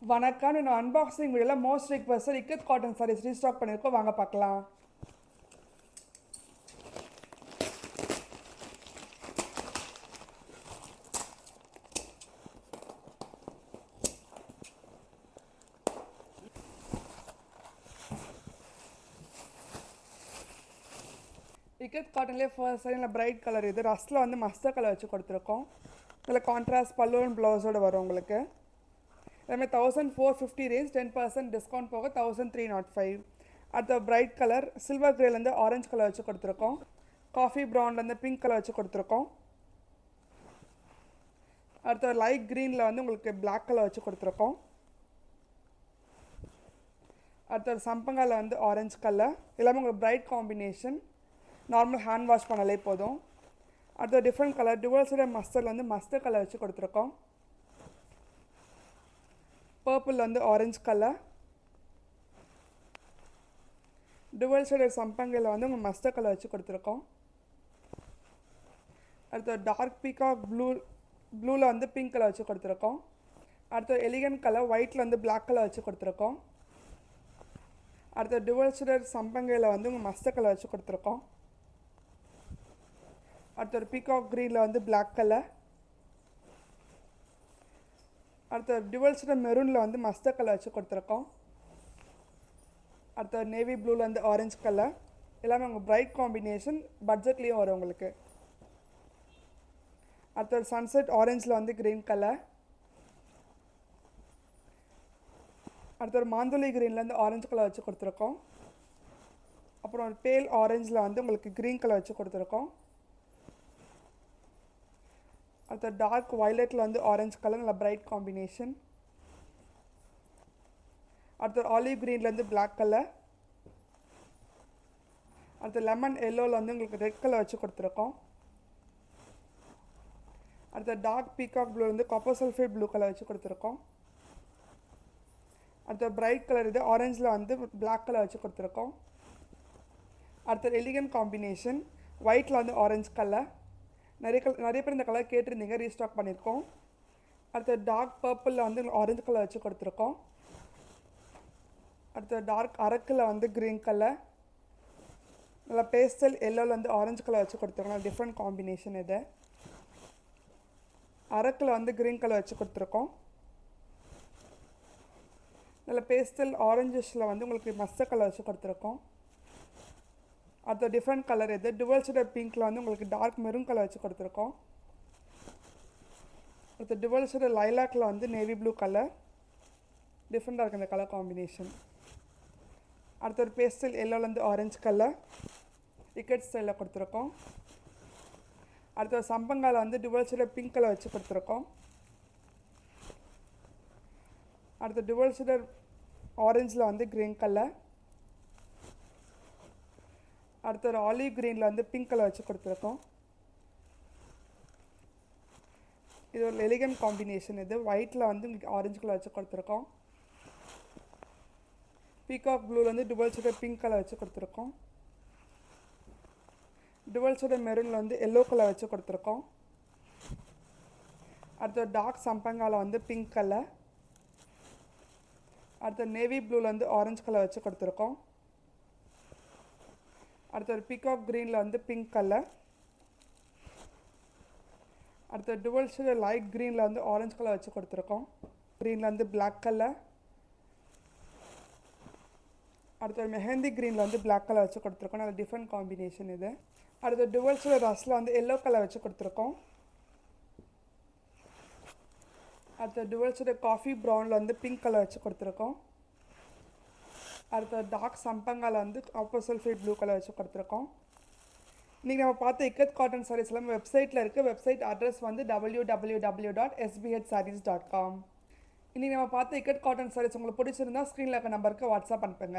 வணக்கம். நான் அன்பாக்சிங் வீடியோவில் most requested ikat cotton sarees restock பண்ணியிருக்கோம். வாங்க பார்க்கலாம். இக்கத் காட்டன்லேயே ஃபர்ஸ்ட் சாரியில் பிரைட் கலர் இது ரஸ்ட்டில் வந்து மஸ்டர் கலர் வச்சு கொடுத்துருக்கோம். இதில் கான்ட்ராஸ்ட் பல்லு அண்ட் ப்ளவுஸோடு வரும் உங்களுக்கு. அதுமாதிரி 1450 ரேஞ்ச் 10% டிஸ்கவுண்ட் போக 1305. அடுத்த பிரைட் கலர் சில்வர் கிரேலேருந்து ஆரஞ்சு கலர் வச்சு கொடுத்துருக்கோம். காஃபி ப்ரௌன்லேருந்து பிங்க் கலர் வச்சு கொடுத்துருக்கோம். அடுத்த லைட் க்ரீனில் வந்து உங்களுக்கு பிளாக் கலர் வச்சு கொடுத்துருக்கோம். அடுத்த சம்பங்காவில் வந்து ஆரஞ்சு கலர் எல்லாமே உங்களுக்கு bright combination. Normal hand wash பண்ணாலே போதும். அடுத்த டிஃப்ரெண்ட் கலர் டுவல் சைடு மஸ்டர்டில் வந்து மஸ்டர் கலர் வச்சு கொடுத்துருக்கோம். பர்பிள் வந்து ஆரஞ்சு கலர். டுவல் ஷேடட் சம்பங்கையில் வந்து உங்கள் மஸ்டர் கலர் வச்சு கொடுத்துருக்கோம். அடுத்த டார்க் பீகாக் ப்ளூவில் வந்து பிங்க் கலர் வச்சு கொடுத்துருக்கோம். அடுத்த எலிகன்ட் கலர் ஒயிட்டில் வந்து பிளாக் கலர் வச்சு கொடுத்துருக்கோம். அடுத்த டுவல் ஷேடட் சம்பங்கையில் வந்து உங்கள் மஸ்டர் கலர் வச்சு கொடுத்துருக்கோம். அடுத்த ஒரு பீகாக் க்ரீனில் வந்து பிளாக் கலர். அடுத்த டுவல் ஷேடட் மெரூனில் வந்து மஸ்டர் கலர் வச்சு கொடுத்துருக்கோம். அடுத்த நேவி ப்ளூவில் வந்து ஆரஞ்சு கலர். எல்லாமே உங்கள் பிரைட் காம்பினேஷன் பட்ஜெட்லேயும் வரும் உங்களுக்கு. அடுத்த ஒரு சன்செட் ஆரஞ்சில் வந்து க்ரீன் கலர். அடுத்த ஒரு மாந்துளி க்ரீனில் வந்து ஆரஞ்சு கலர் வச்சு கொடுத்துருக்கோம். அப்புறம் ஒரு பேல் ஆரஞ்சில் வந்து உங்களுக்கு க்ரீன் கலர் வச்சு கொடுத்துருக்கோம். அடுத்த டார்க் வயலட்டில் வந்து ஆரஞ்சு கலர் நல்ல பிரைட் காம்பினேஷன். அடுத்த ஆலிவ் க்ரீன்லேருந்து பிளாக் கலர். அடுத்த லெமன் எல்லோவில் வந்து உங்களுக்கு ரெட் கலர் வச்சு கொடுத்துருக்கோம். அடுத்த டார்க் பீகாக் ப்ளூ வந்து காப்பர் சல்ஃபேட் ப்ளூ கலர் வச்சு கொடுத்துருக்கோம். அடுத்த பிரைட் கலர் இது ஆரஞ்சில் வந்து பிளாக் கலர் வச்சு கொடுத்துருக்கோம். அடுத்த எலிகன்ட் காம்பினேஷன் ஒயிட்டில் வந்து ஆரஞ்சு கலர். நிறைய பேர் இந்த கலர் கேட்டிருந்தீங்க, ரீஸ்டாக் பண்ணியிருக்கோம். அடுத்த டார்க் பர்பிளில் வந்து ஆரஞ்சு கலர் வச்சு கொடுத்துருக்கோம். அடுத்த டார்க் அரக்கில் வந்து க்ரீன் கலர். நல்லா பேஸ்டல் எல்லோவில் வந்து ஆரஞ்சு கலர் வச்சு கொடுத்துருக்கோம். டிஃப்ரெண்ட் காம்பினேஷன் இது. அரக்கில் வந்து க்ரீன் கலர் வச்சு கொடுத்துருக்கோம். நல்ல பேஸ்டல் ஆரஞ்சிஷில் வந்து உங்களுக்கு மஸ்டர் கலர் வச்சு கொடுத்துருக்கோம். அடுத்த டிஃப்ரெண்ட் கலர் இது டுவல் ஷேடட் பிங்க்கில் வந்து உங்களுக்கு டார்க் மெரூன் கலர் வச்சு கொடுத்துருக்கோம். அடுத்த டுவல் ஷேடட் லைலாக்கில் வந்து நேவி ப்ளூ கலர். டிஃப்ரெண்ட்டாக இருக்குது இந்த கலர் காம்பினேஷன். அடுத்த ஒரு பேஸ்டல் எல்லோலேருந்து ஆரஞ்சு கலர் இக்கட் ஸ்டைலில் கொடுத்துருக்கோம். அடுத்த ஒரு சம்பங்காவில் வந்து டுவல் ஷேடட் பிங்க் கலர் வச்சு கொடுத்துருக்கோம். அடுத்த டுவல் ஷேடட் ஆரஞ்சில் வந்து க்ரீன் கலர். அடுத்த ஒரு ஆலிவ் க்ரீனில் வந்து பிங்க் கலர் வச்சு கொடுத்துருக்கோம். இது ஒரு எலிகன்ட் காம்பினேஷன். இது ஒயிட்டில் வந்து உங்களுக்கு ஆரஞ்சு கலர் வச்சு கொடுத்துருக்கோம். பீகாக் ப்ளூவில் வந்து டுவல் ஷேடட் பிங்க் கலர் வச்சு கொடுத்துருக்கோம். டுவல் ஷேடட் மெரூனில் வந்து எல்லோ கலர் வச்சு கொடுத்துருக்கோம். அடுத்த டார்க் சம்பங்காவில் வந்து பிங்க் கலர். அடுத்த நேவி ப்ளூவில் வந்து ஆரஞ்சு கலர் வச்சு கொடுத்துருக்கோம். அடுத்த ஒரு பீகாக் க்ரீனில் வந்து பிங்க் கலர். அடுத்த டுவல் ஷேடட் லைட் க்ரீனில் வந்து ஆரஞ்சு கலர் வச்சு கொடுத்துருக்கோம். க்ரீனில் வந்து பிளாக் கலர். அடுத்த ஒரு மெஹந்தி க்ரீனில் வந்து பிளாக் கலர் வச்சு கொடுத்துருக்கோம். அது டிஃப்ரெண்ட் காம்பினேஷன் இது. அடுத்த டுவல் ஷேடட் ரஸ்ட்டில் வந்து எல்லோ கலர் வச்சு கொடுத்துருக்கோம். அடுத்த டுவல் ஷேடட் காஃபி ப்ரௌனில் வந்து பிங்க் கலர் வச்சு கொடுத்துருக்கோம். அடுத்த டார்க் சம்பங்காவில் வந்து காப்பர் சல்ஃபேட் ப்ளூ கலர் வச்சு கொடுத்துருக்கோம். இன்றைக்கி நம்ம பார்த்த இக்கத் காட்டன் சாரீஸ் எல்லாமே வெப்சைட்டில் இருக்குது. வெப்சைட் அட்ரஸ் வந்து www.sbhsarees.com. இன்றைக்கி நம்ம பார்த்த இக்கட் காட்டன் சாரீஸ் உங்களுக்கு பிடிச்சிருந்தா ஸ்க்ரீனில் இருக்க நம்பருக்கு வாட்ஸ்அப் அனுப்புங்க.